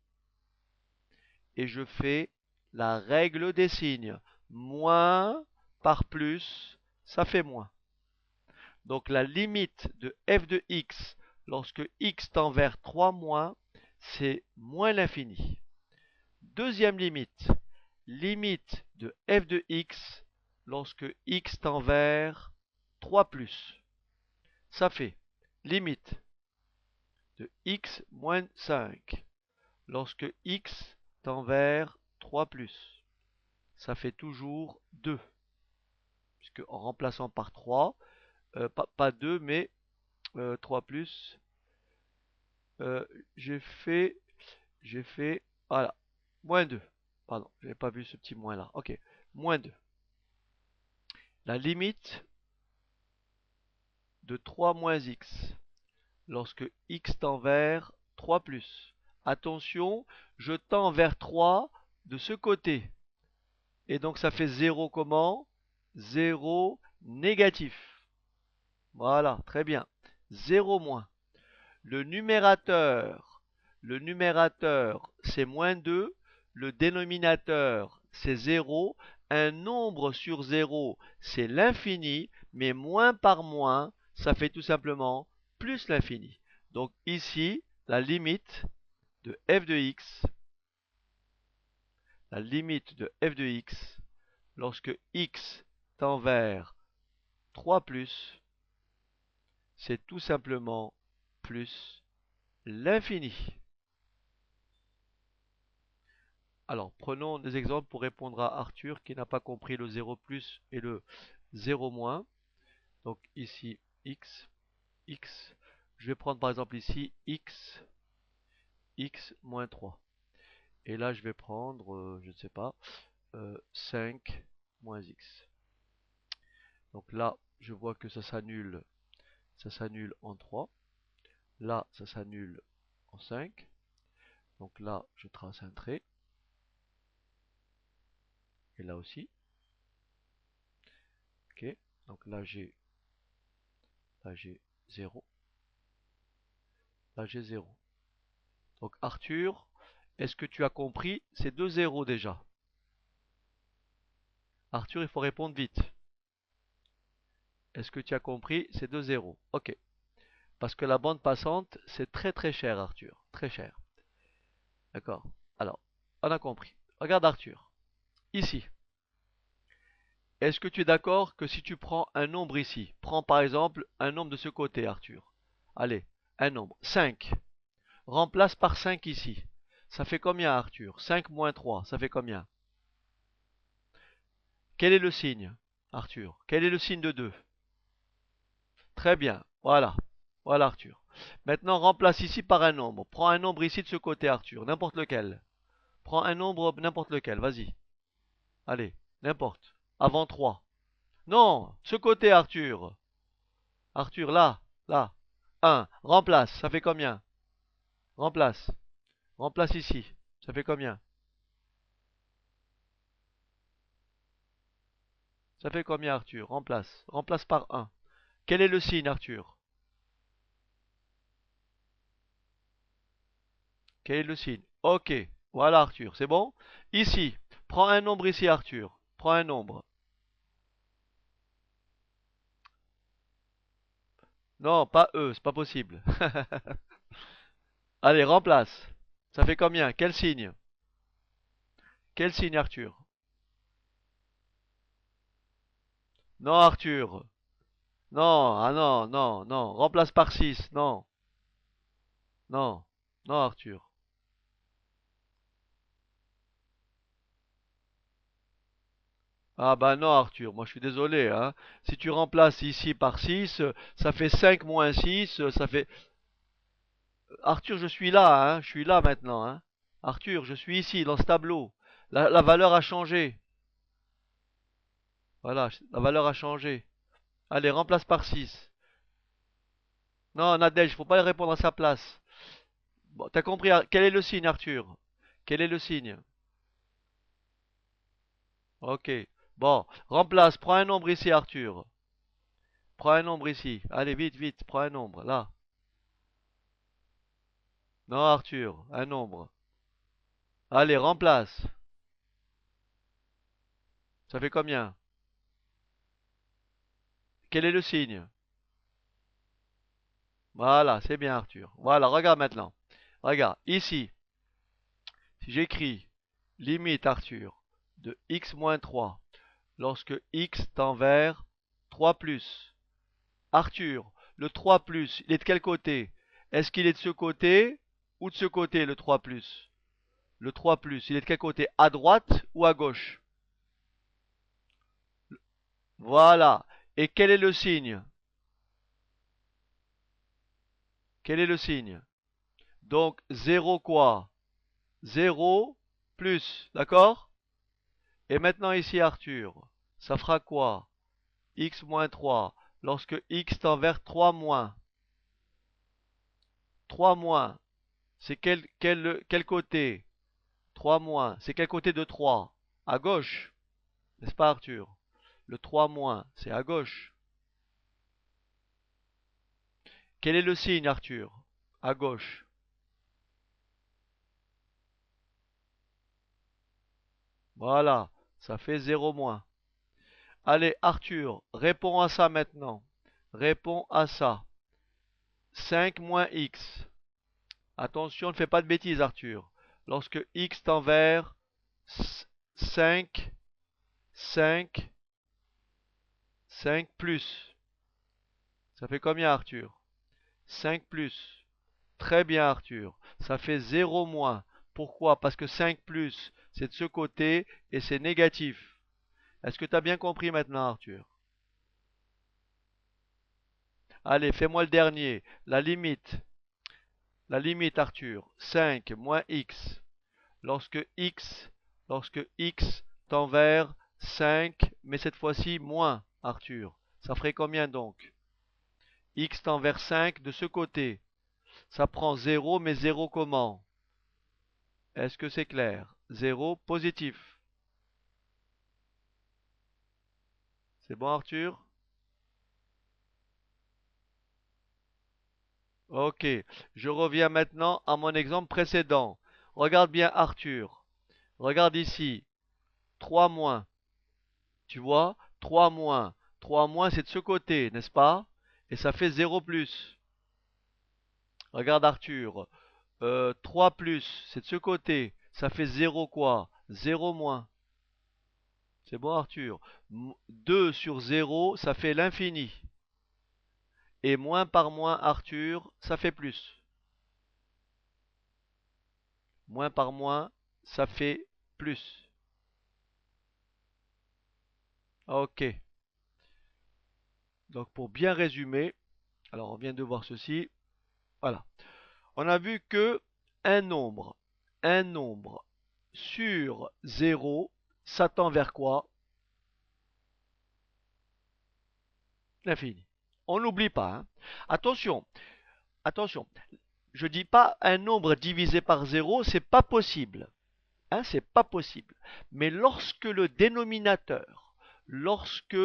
et je fais la règle des signes. Moins par plus, ça fait moins. Donc la limite de f de x lorsque x tend vers 3 moins, c'est moins l'infini. Deuxième limite, limite de f de x lorsque x tend vers 3 plus. Ça fait limite de x moins 5 lorsque x tend vers 3 plus. Ça fait toujours 2. Puisque en remplaçant par 3, pas 2 mais 3 plus, euh, j'ai fait, voilà, moins 2. Pardon, je n'avais pas vu ce petit moins là. Ok, moins 2. La limite de 3 moins x lorsque x tend vers 3 plus. Attention, je tends vers 3 de ce côté. Et donc ça fait 0 comment? 0 négatif. Voilà, très bien. 0 moins. Le numérateur, c'est moins 2. Le dénominateur, c'est 0. Un nombre sur 0, c'est l'infini. Mais moins par moins, ça fait tout simplement plus l'infini. Donc ici, la limite de f de x, lorsque x tend vers 3 plus, c'est tout simplement plus l'infini. Alors, prenons des exemples pour répondre à Arthur qui n'a pas compris le 0 plus et le 0 moins. Donc ici, x. Je vais prendre par exemple ici x moins 3. Et là, je vais prendre, je ne sais pas, 5 moins x. Donc là, je vois que ça s'annule en 3. Là, ça s'annule en 5. Donc là, je trace un trait. Et là aussi. Ok. Donc là, j'ai 0. Là, j'ai 0. Donc Arthur, est-ce que tu as compris? C'est 2 zéros déjà. Arthur, il faut répondre vite. Est-ce que tu as compris? C'est 2 zéros. Ok. Parce que la bande passante, c'est très très cher, Arthur. Très cher. D'accord. Alors, on a compris. Regarde Arthur. Ici. Est-ce que tu es d'accord que si tu prends un nombre ici, prends par exemple un nombre de ce côté, Arthur. Allez, un nombre. 5. Remplace par 5 ici. Ça fait combien, Arthur? 5 moins 3, ça fait combien? Quel est le signe, Arthur? Quel est le signe de 2? Très bien, voilà. Voilà, Arthur. Maintenant, remplace ici par un nombre. Prends un nombre ici de ce côté, Arthur. N'importe lequel. Prends un nombre, n'importe lequel. Vas-y. Allez, n'importe. Avant 3. Non, ce côté, Arthur. Arthur, là, là. 1. Remplace. Ça fait combien? Remplace. Remplace ici. Ça fait combien? Ça fait combien, Arthur? Remplace. Remplace par 1. Quel est le signe, Arthur? Quel est le signe? Ok. Voilà, Arthur. C'est bon? Ici. Prends un nombre ici, Arthur. Prends un nombre. Non, pas E, c'est pas possible. Allez, remplace. Ça fait combien? Quel signe? Quel signe, Arthur? Non, Arthur. Non, ah non, non, non. Remplace par 6. Non, non, non, Arthur. Ah bah non, Arthur. Moi, je suis désolé, hein. Si tu remplaces ici par 6, ça fait 5 moins 6, ça fait... Arthur, je suis là, hein. Je suis là maintenant, hein. Arthur, je suis ici, dans ce tableau. La valeur a changé. Voilà, la valeur a changé. Allez, remplace par 6. Non, Nadège, faut pas répondre à sa place. Bon, t'as compris, quel est le signe, Arthur? Quel est le signe? Ok. Bon, remplace, prends un nombre ici, Arthur. Prends un nombre ici. Allez, vite, vite, prends un nombre, là. Non, Arthur, un nombre. Allez, remplace. Ça fait combien? Quel est le signe? Voilà, c'est bien Arthur. Voilà, regarde maintenant. Regarde, ici, si j'écris limite Arthur de x moins 3 lorsque x tend vers 3 plus. Arthur, le 3 plus, il est de quel côté? Est-ce qu'il est de ce côté ou de ce côté, le 3 plus? Le 3 plus, il est de quel côté? À droite ou à gauche? Voilà. Et quel est le signe? Quel est le signe? Donc 0 quoi? 0 plus, d'accord? Et maintenant ici Arthur, ça fera quoi? X moins 3, lorsque x tend vers 3 moins. 3 moins, c'est quel côté? 3 moins, c'est quel côté de 3? À gauche, n'est-ce pas Arthur? Le 3 moins, c'est à gauche. Quel est le signe Arthur? À gauche. Voilà, ça fait 0 moins. Allez Arthur, réponds à ça maintenant. Réponds à ça. 5 moins x. Attention, ne fais pas de bêtises Arthur. Lorsque x tend vers 5, 5, 5 plus. Ça fait combien Arthur? 5 plus. Très bien Arthur. Ça fait 0 moins. Pourquoi? Parce que 5 plus, c'est de ce côté et c'est négatif. Est-ce que tu as bien compris maintenant Arthur? Allez, fais-moi le dernier. La limite. La limite Arthur. 5 moins x. Lorsque x, lorsque x tend vers 5, mais cette fois-ci moins Arthur. Ça ferait combien donc? X tend vers 5 de ce côté. Ça prend 0, mais 0 comment? Est-ce que c'est clair? 0 positif. C'est bon Arthur? Ok. Je reviens maintenant à mon exemple précédent. Regarde bien Arthur. Regarde ici. 3 moins. Tu vois? 3 moins. 3 moins, c'est de ce côté, n'est-ce pas? Et ça fait 0 plus. Regarde Arthur. 3 plus, c'est de ce côté. Ça fait 0 quoi? 0 moins. C'est bon Arthur. 2 sur 0, ça fait l'infini. Et moins par moins Arthur, ça fait plus. Moins par moins, ça fait plus. Ok. Donc pour bien résumer, alors on vient de voir ceci. Voilà. On a vu que un nombre sur 0, ça tend vers quoi? L'infini. On n'oublie pas, hein. Attention, attention. Je dis pas un nombre divisé par 0, c'est pas possible. Hein, c'est pas possible. Mais lorsque le dénominateur, lorsque,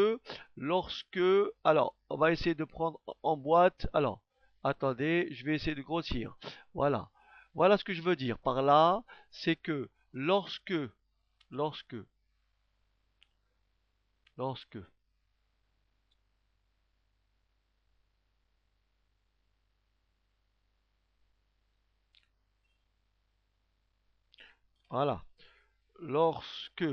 lorsque, alors, on va essayer de prendre en boîte. Alors, attendez, je vais essayer de grossir. Voilà. Voilà ce que je veux dire par là, c'est que lorsque, lorsque, voilà, lorsque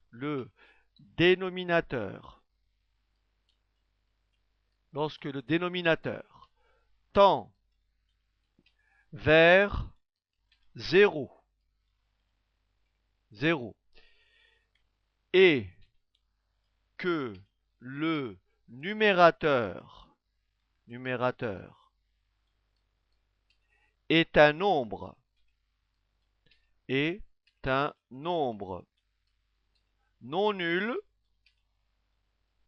le dénominateur, lorsque le dénominateur tend vers 0, 0, et que le numérateur est un nombre, est un nombre non nul,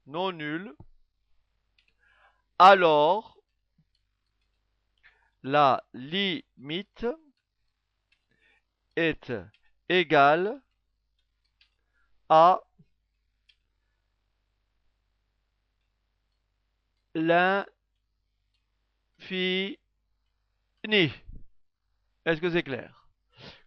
non nul, alors la limite est égale à l'infini. Est-ce que c'est clair?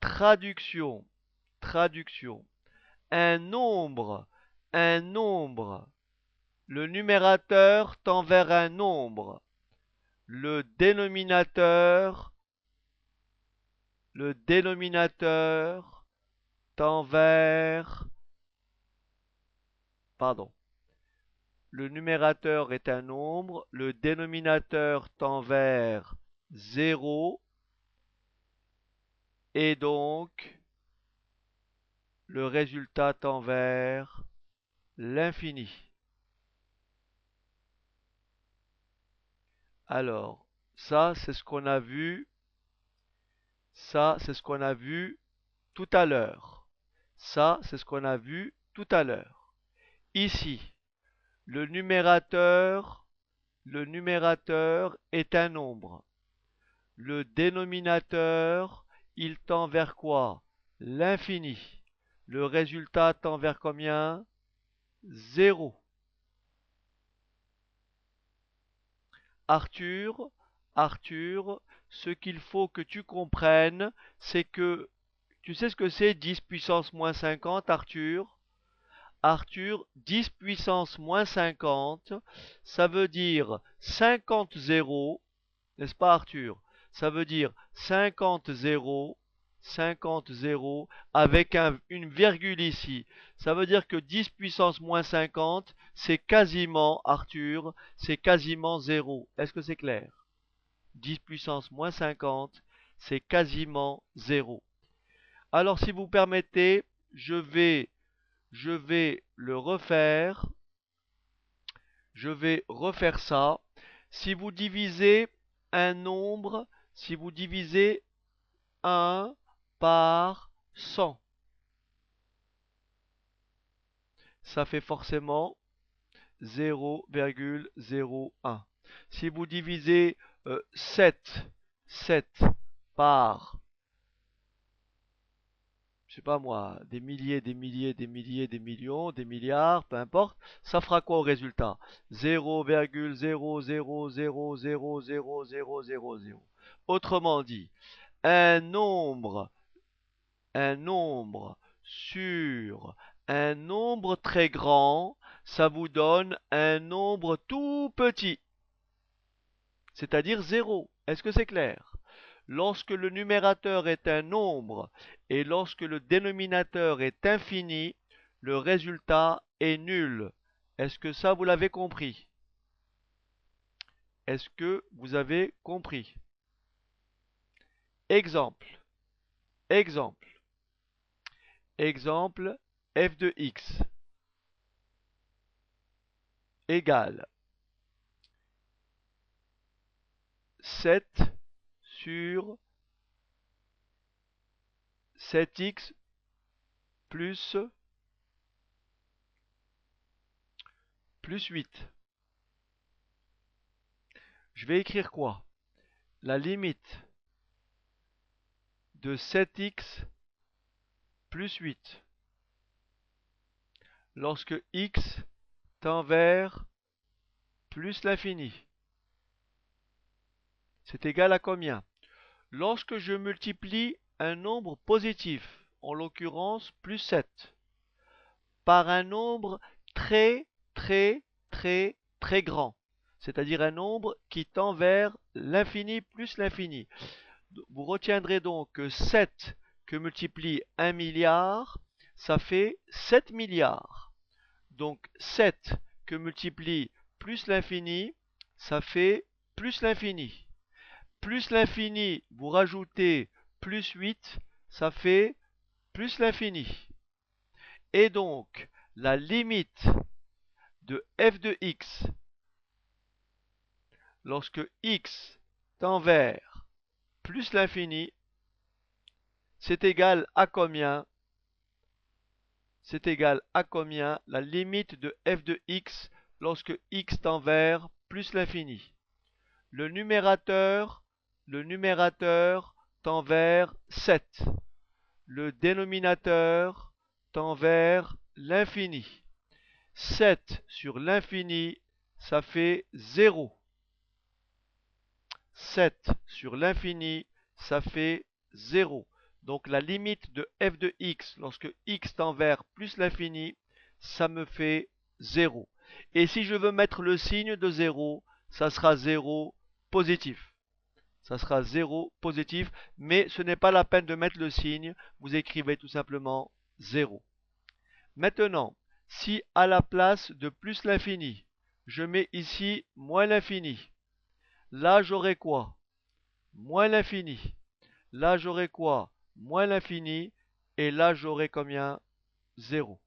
Traduction, traduction. Un nombre, un nombre. Le numérateur tend vers un nombre. Le dénominateur tend vers... Pardon. Le numérateur est un nombre, le dénominateur tend vers 0 et donc le résultat tend vers l'infini. Alors, ça c'est ce qu'on a vu, ça c'est ce qu'on a vu tout à l'heure. Ça c'est ce qu'on a vu tout à l'heure. Ici, le numérateur est un nombre. Le dénominateur, il tend vers quoi? L'infini. Le résultat tend vers combien? 0. Arthur, Arthur, ce qu'il faut que tu comprennes, c'est que tu sais ce que c'est 10 puissance moins 50, Arthur? Arthur, 10 puissance moins 50, ça veut dire 50 zéros, n'est-ce pas Arthur? Ça veut dire 50 zéros, avec une virgule ici. Ça veut dire que 10 puissance moins 50, c'est quasiment, Arthur, c'est quasiment 0. Est-ce que c'est clair? 10 puissance moins 50, c'est quasiment 0. Alors, si vous permettez, je vais le refaire. Je vais refaire ça. Si vous divisez un nombre, si vous divisez 1 par 100, ça fait forcément 0,01. Si vous divisez 7 par, je sais pas moi, des milliers, des milliers, des milliers, des millions, des milliards, peu importe, ça fera quoi au résultat? 0,000000000. Autrement dit, un nombre, un nombre sur un nombre très grand, ça vous donne un nombre tout petit, c'est-à-dire 0. Est-ce que c'est clair? Lorsque le numérateur est un nombre et lorsque le dénominateur est infini, le résultat est nul. Est-ce que ça, vous l'avez compris? Est-ce que vous avez compris? Exemple, exemple, exemple, f de x égale 7 sur 7x plus 8. Je vais écrire quoi? La limite de 7x plus 8 lorsque x tend vers plus l'infini. C'est égal à combien? Lorsque je multiplie un nombre positif, en l'occurrence plus 7, par un nombre très très très très grand, c'est-à-dire un nombre qui tend vers l'infini plus l'infini. Vous retiendrez donc que 7 que multiplie 1 milliard, ça fait 7 milliards. Donc 7 que multiplie plus l'infini, ça fait plus l'infini. Plus l'infini, vous rajoutez plus 8, ça fait plus l'infini. Et donc, la limite de f de x, lorsque x tend vers plus l'infini, c'est égal à combien? C'est égal à combien la limite de f de x lorsque x tend vers plus l'infini? Le numérateur tend vers 7. Le dénominateur tend vers l'infini. 7 sur l'infini, ça fait 0. 7 sur l'infini, ça fait 0. Donc la limite de f de x lorsque x tend vers plus l'infini, ça me fait 0. Et si je veux mettre le signe de 0, ça sera 0 positif. Ça sera 0 positif, mais ce n'est pas la peine de mettre le signe, vous écrivez tout simplement 0. Maintenant, si à la place de plus l'infini, je mets ici moins l'infini, là j'aurai quoi? Moins l'infini. Là j'aurai quoi? Moins l'infini. Et là j'aurai combien? 0.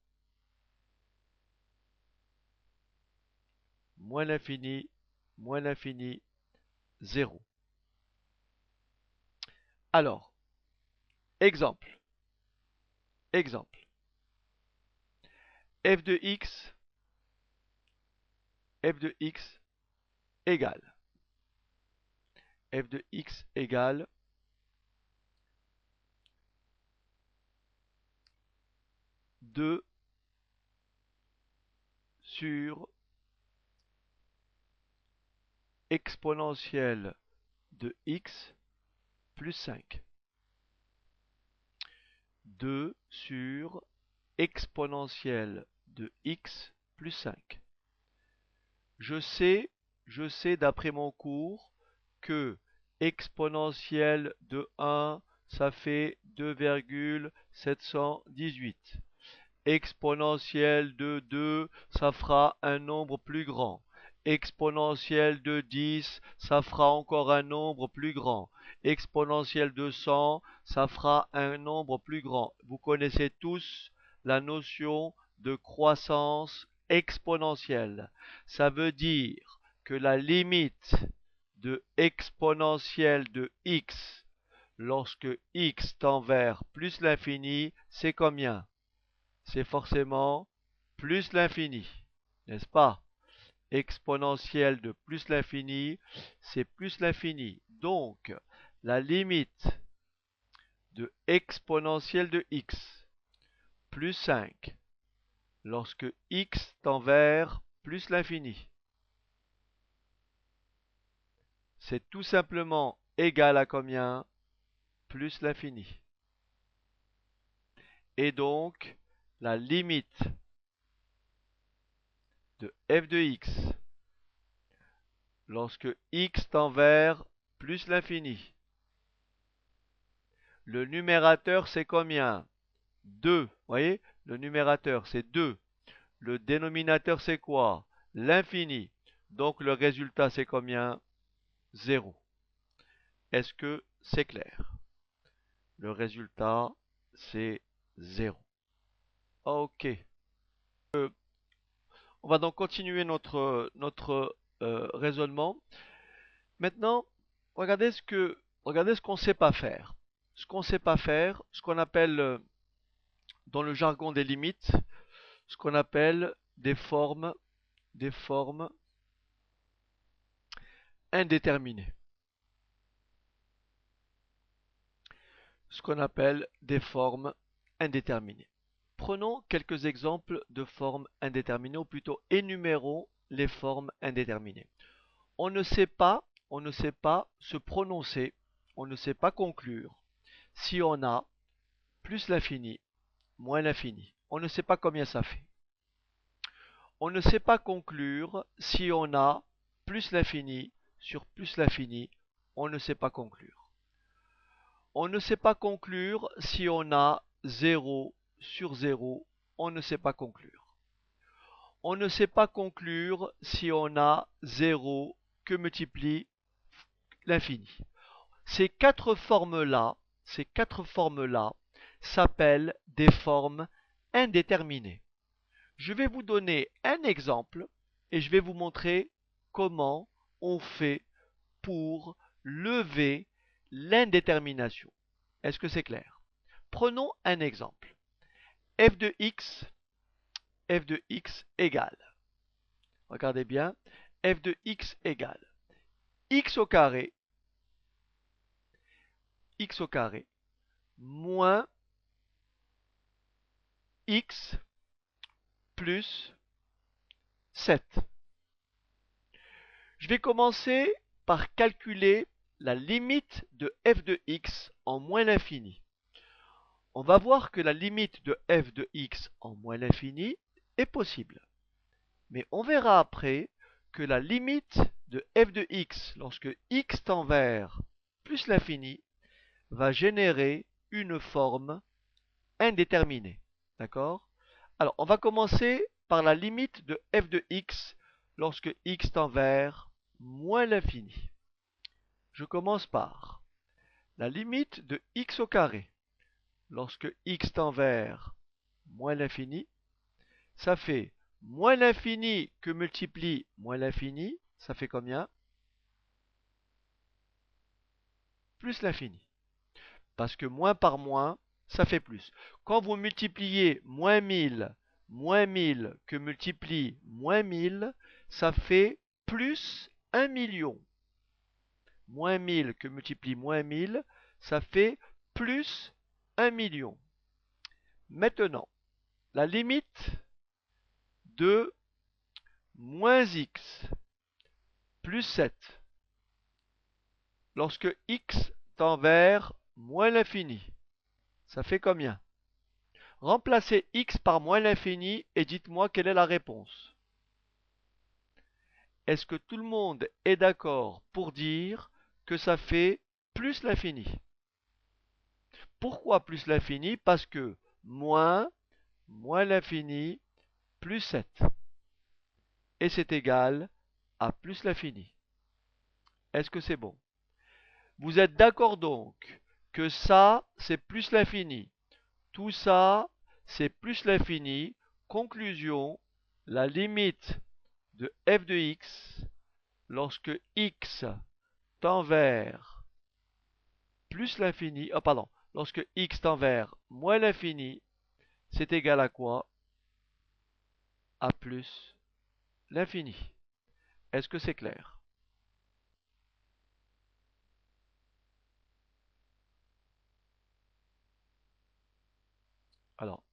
Moins l'infini, 0. Alors, exemple, exemple. f de x égale f de x égale 2 sur exponentielle de x plus 5. 2 sur exponentielle de x plus 5. Je sais d'après mon cours que exponentielle de 1, ça fait 2,718. Exponentielle de 2, ça fera un nombre plus grand. Exponentielle de 10, ça fera encore un nombre plus grand. Exponentielle de 100, ça fera un nombre plus grand. Vous connaissez tous la notion de croissance exponentielle. Ça veut dire que la limite de exponentielle de x lorsque x tend vers plus l'infini, c'est combien? C'est forcément plus l'infini, n'est-ce pas? Exponentielle de plus l'infini, c'est plus l'infini. Donc, la limite de exponentielle de x plus 5 lorsque x tend vers plus l'infini, c'est tout simplement égal à combien? Plus l'infini. Et donc, la limite de f de x lorsque x tend vers plus l'infini. Le numérateur, c'est combien? 2. Vous voyez? Le numérateur, c'est 2. Le dénominateur, c'est quoi? L'infini. Donc, le résultat, c'est combien? 0. Est-ce que c'est clair? Le résultat, c'est 0. OK. On va donc continuer notre raisonnement. Maintenant, regardez ce qu'on ne sait pas faire. Ce qu'on ne sait pas faire, ce qu'on appelle dans le jargon des limites, ce qu'on appelle des formes indéterminées. Ce qu'on appelle des formes indéterminées. Prenons quelques exemples de formes indéterminées, ou plutôt énumérons les formes indéterminées. On ne sait pas se prononcer, on ne sait pas conclure si on a plus l'infini, moins l'infini. On ne sait pas combien ça fait. On ne sait pas conclure si on a plus l'infini sur plus l'infini. On ne sait pas conclure. On ne sait pas conclure si on a 0 sur 0. On ne sait pas conclure. On ne sait pas conclure si on a 0 que multiplie l'infini. Ces quatre formes-là s'appellent des formes indéterminées. Je vais vous donner un exemple et je vais vous montrer comment on fait pour lever l'indétermination. Est-ce que c'est clair? Prenons un exemple. f de x égale, regardez bien, f de x égale x au carré moins x plus 7. Je vais commencer par calculer la limite de f de x en moins l'infini. On va voir que la limite de f de x en moins l'infini est possible. Mais on verra après que la limite de f de x lorsque x tend vers plus l'infini va générer une forme indéterminée. D'accord? Alors, on va commencer par la limite de f de x lorsque x tend vers moins l'infini. Je commence par la limite de x au carré lorsque x tend vers moins l'infini. Ça fait moins l'infini que multiplie moins l'infini. Ça fait combien? Plus l'infini. Parce que moins par moins, ça fait plus. Quand vous multipliez moins 1000 que multiplie moins 1000, ça fait plus 1 million. Moins 1000 que multiplie moins 1000, ça fait plus 1 million. Maintenant, la limite de moins x plus 7 lorsque x tend vers moins l'infini, ça fait combien? Remplacez x par moins l'infini et dites-moi quelle est la réponse. Est-ce que tout le monde est d'accord pour dire que ça fait plus l'infini. Pourquoi plus l'infini? Parce que moins l'infini plus 7. Et c'est égal à plus l'infini. Est-ce que c'est bon? Vous êtes d'accord donc que ça, c'est plus l'infini. Tout ça, c'est plus l'infini. Conclusion, la limite de f de x lorsque x tend vers plus l'infini, pardon, lorsque x tend vers moins l'infini, c'est égal à quoi? À plus l'infini. Est-ce que c'est clair? Alors,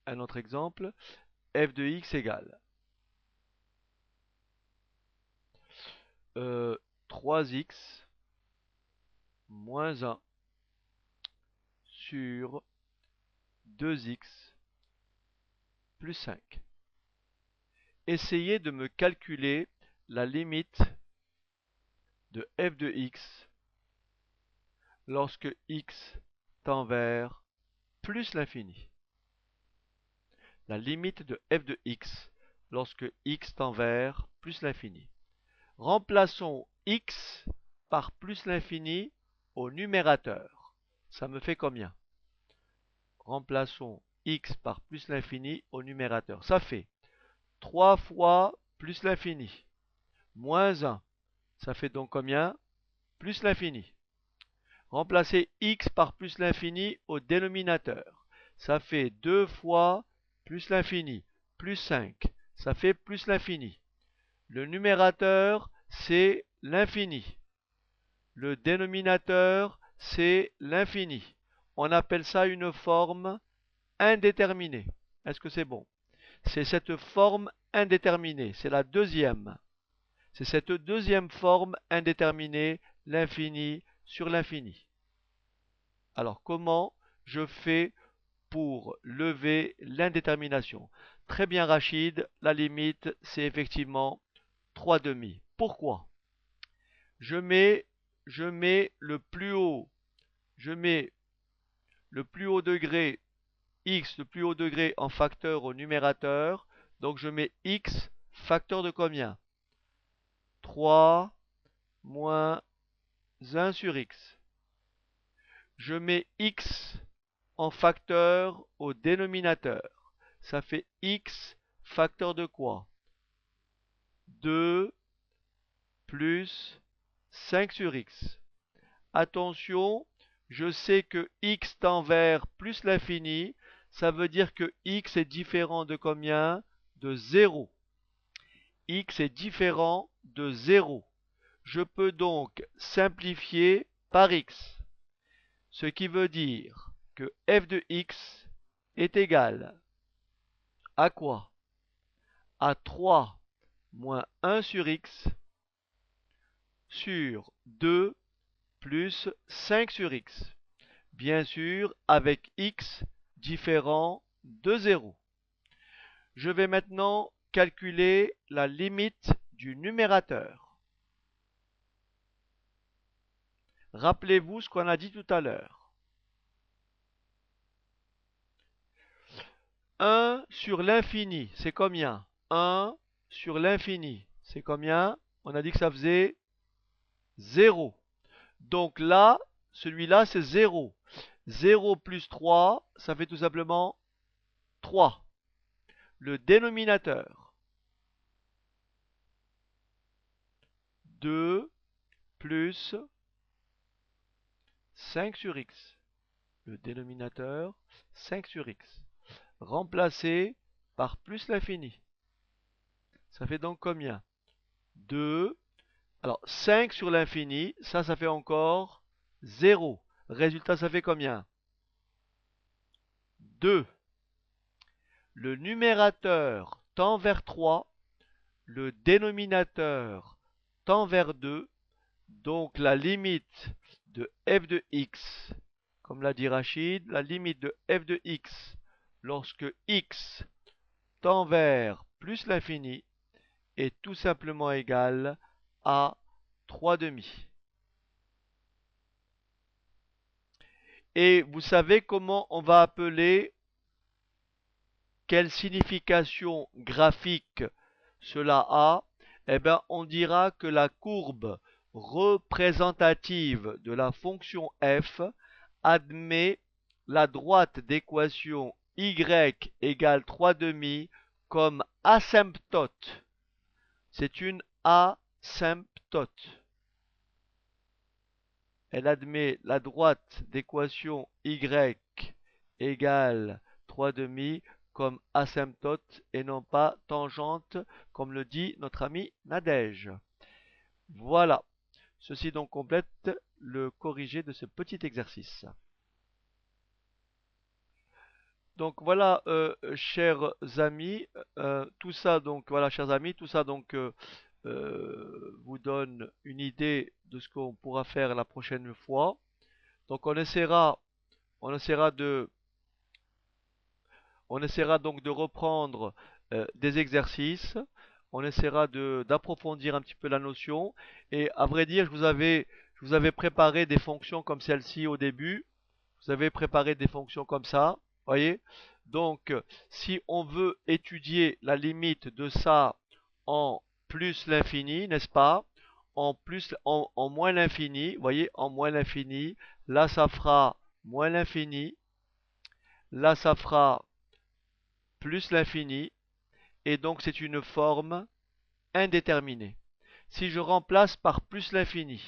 un autre exemple, f de x égale 3x moins 1 sur 2x plus 5. Essayez de me calculer la limite de f de x lorsque x tend vers plus l'infini. La limite de f de x lorsque x tend vers plus l'infini. Remplaçons x par plus l'infini au numérateur. Ça me fait combien? Remplaçons x par plus l'infini au numérateur. Ça fait 3 fois plus l'infini, moins 1. Ça fait donc combien? Plus l'infini. Remplacez x par plus l'infini au dénominateur. Ça fait 2 fois plus l'infini, plus 5. Ça fait plus l'infini. Le numérateur, c'est l'infini. Le dénominateur, c'est l'infini. On appelle ça une forme indéterminée. Est-ce que c'est bon? C'est cette forme indéterminée. C'est la deuxième. C'est cette deuxième forme indéterminée, l'infini sur l'infini. Alors, comment je fais pour lever l'indétermination? Très bien, Rachid, la limite, c'est effectivement 3 demi. Pourquoi? Je mets le plus haut, je mets le plus haut degré, x, le plus haut degré en facteur au numérateur. Donc, je mets x facteur de combien? 3 moins 1 sur x. Je mets x en facteur au dénominateur. Ça fait x facteur de quoi? 2 plus 5 sur x. Attention, je sais que x tend vers plus l'infini. Ça veut dire que x est différent de combien? De 0. X est différent de 0. Je peux donc simplifier par x. Ce qui veut dire que f de x est égal à quoi? À 3 moins 1 sur x sur 2 plus 5 sur x. Bien sûr, avec x différent de 0. Je vais maintenant calculer la limite du numérateur. Rappelez-vous ce qu'on a dit tout à l'heure. 1 sur l'infini, c'est combien? 1 sur l'infini, c'est combien? On a dit que ça faisait 0. Donc là, celui-là, c'est 0. 0 plus 3, ça fait tout simplement 3. Le dénominateur, 2 plus 5 sur x. Le dénominateur, 5 sur x. Remplacé par plus l'infini. Ça fait donc combien? 2. Alors, 5 sur l'infini, ça fait encore 0. Résultat, ça fait combien? 2. Le numérateur tend vers 3. Le dénominateur tend vers 2. Donc, la limite de f de x, comme l'a dit Rachid, la limite de f de x lorsque x tend vers plus l'infini est tout simplement égale à 3 demi. Et vous savez comment on va appeler, quelle signification graphique cela a? Eh bien, on dira que la courbe représentative de la fonction f admet la droite d'équation y égale 3/2 comme asymptote. C'est une asymptote. Elle admet la droite d'équation y égale 3/2 comme asymptote et non pas tangente, comme le dit notre ami Nadège. Voilà. Ceci donc complète le corrigé de ce petit exercice. Donc voilà, chers amis, tout ça donc voilà, chers amis, tout ça donc vous donne une idée de ce qu'on pourra faire la prochaine fois. Donc on essaiera de, on essaiera donc de reprendre des exercices. On essaiera d'approfondir un petit peu la notion. Et à vrai dire, je vous avais préparé des fonctions comme celle-ci au début. Vous avez préparé des fonctions comme ça, voyez. Donc, si on veut étudier la limite de ça en plus l'infini, n'est-ce pas? En moins l'infini, voyez, en moins l'infini, là ça fera moins l'infini, là ça fera plus l'infini, et donc c'est une forme indéterminée. Si je remplace par plus l'infini,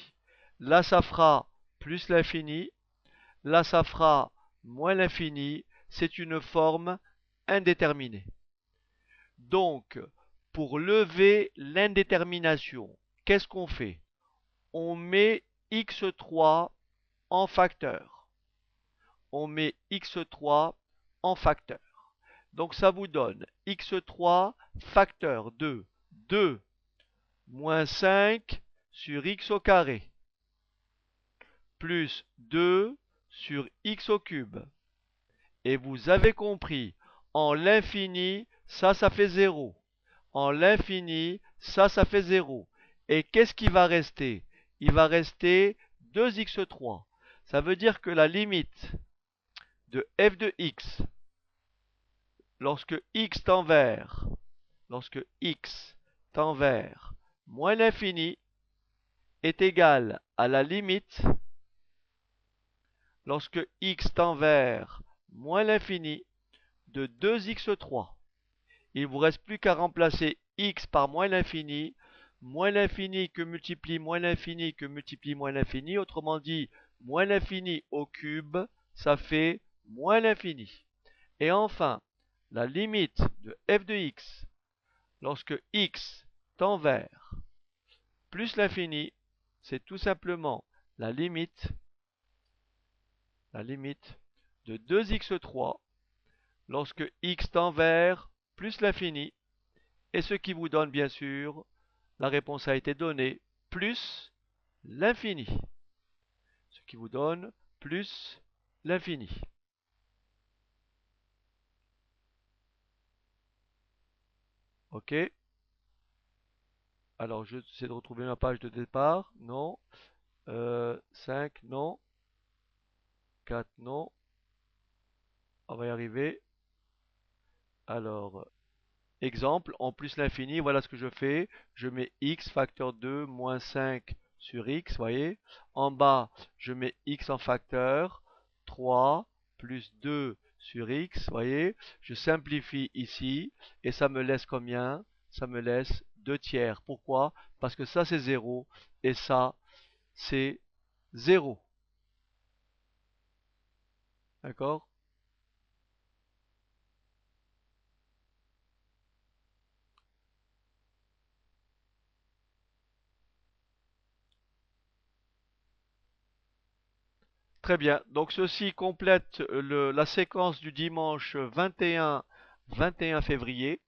là ça fera plus l'infini, là ça fera moins l'infini, c'est une forme indéterminée. Donc, pour lever l'indétermination, qu'est-ce qu'on fait? On met x3 en facteur. On met x3 en facteur. Donc ça vous donne x3 facteur de 2 moins 5 sur x au carré plus 2 sur x au cube. Et vous avez compris, en l'infini, ça fait 0. En l'infini, ça fait 0. Et qu'est-ce qui va rester? Il va rester 2x3. Ça veut dire que la limite de f de x, lorsque x tend vers moins l'infini, est égale à la limite lorsque x tend vers moins l'infini de 2x3. Il ne vous reste plus qu'à remplacer x par moins l'infini que multiplie moins l'infini que multiplie moins l'infini. Autrement dit, moins l'infini au cube, ça fait moins l'infini. Et enfin, la limite de f de x lorsque x tend vers plus l'infini, c'est tout simplement la limite de 2x3 lorsque x tend vers plus l'infini, et ce qui vous donne bien sûr, la réponse a été donnée, plus l'infini. Ce qui vous donne plus l'infini. Ok. Alors, je j'essaie de retrouver ma page de départ. Non. 5, non. 4, non. On va y arriver. Alors, exemple, en plus l'infini, voilà ce que je fais. Je mets x facteur 2 moins 5 sur x, voyez. En bas, je mets x en facteur 3 plus 2 sur x, voyez. Je simplifie ici et ça me laisse combien? Ça me laisse 2 tiers. Pourquoi? Parce que ça c'est 0 et ça c'est 0. D'accord? Très bien. Donc ceci complète la séquence du dimanche 21 février.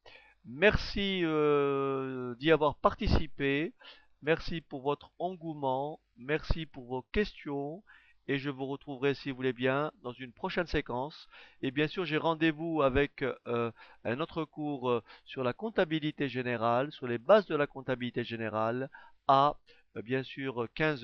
Merci d'y avoir participé. Merci pour votre engouement. Merci pour vos questions. Et je vous retrouverai, si vous voulez bien, dans une prochaine séquence. Et bien sûr, j'ai rendez-vous avec un autre cours sur la comptabilité générale, sur les bases de la comptabilité générale, à bien sûr 15 heures.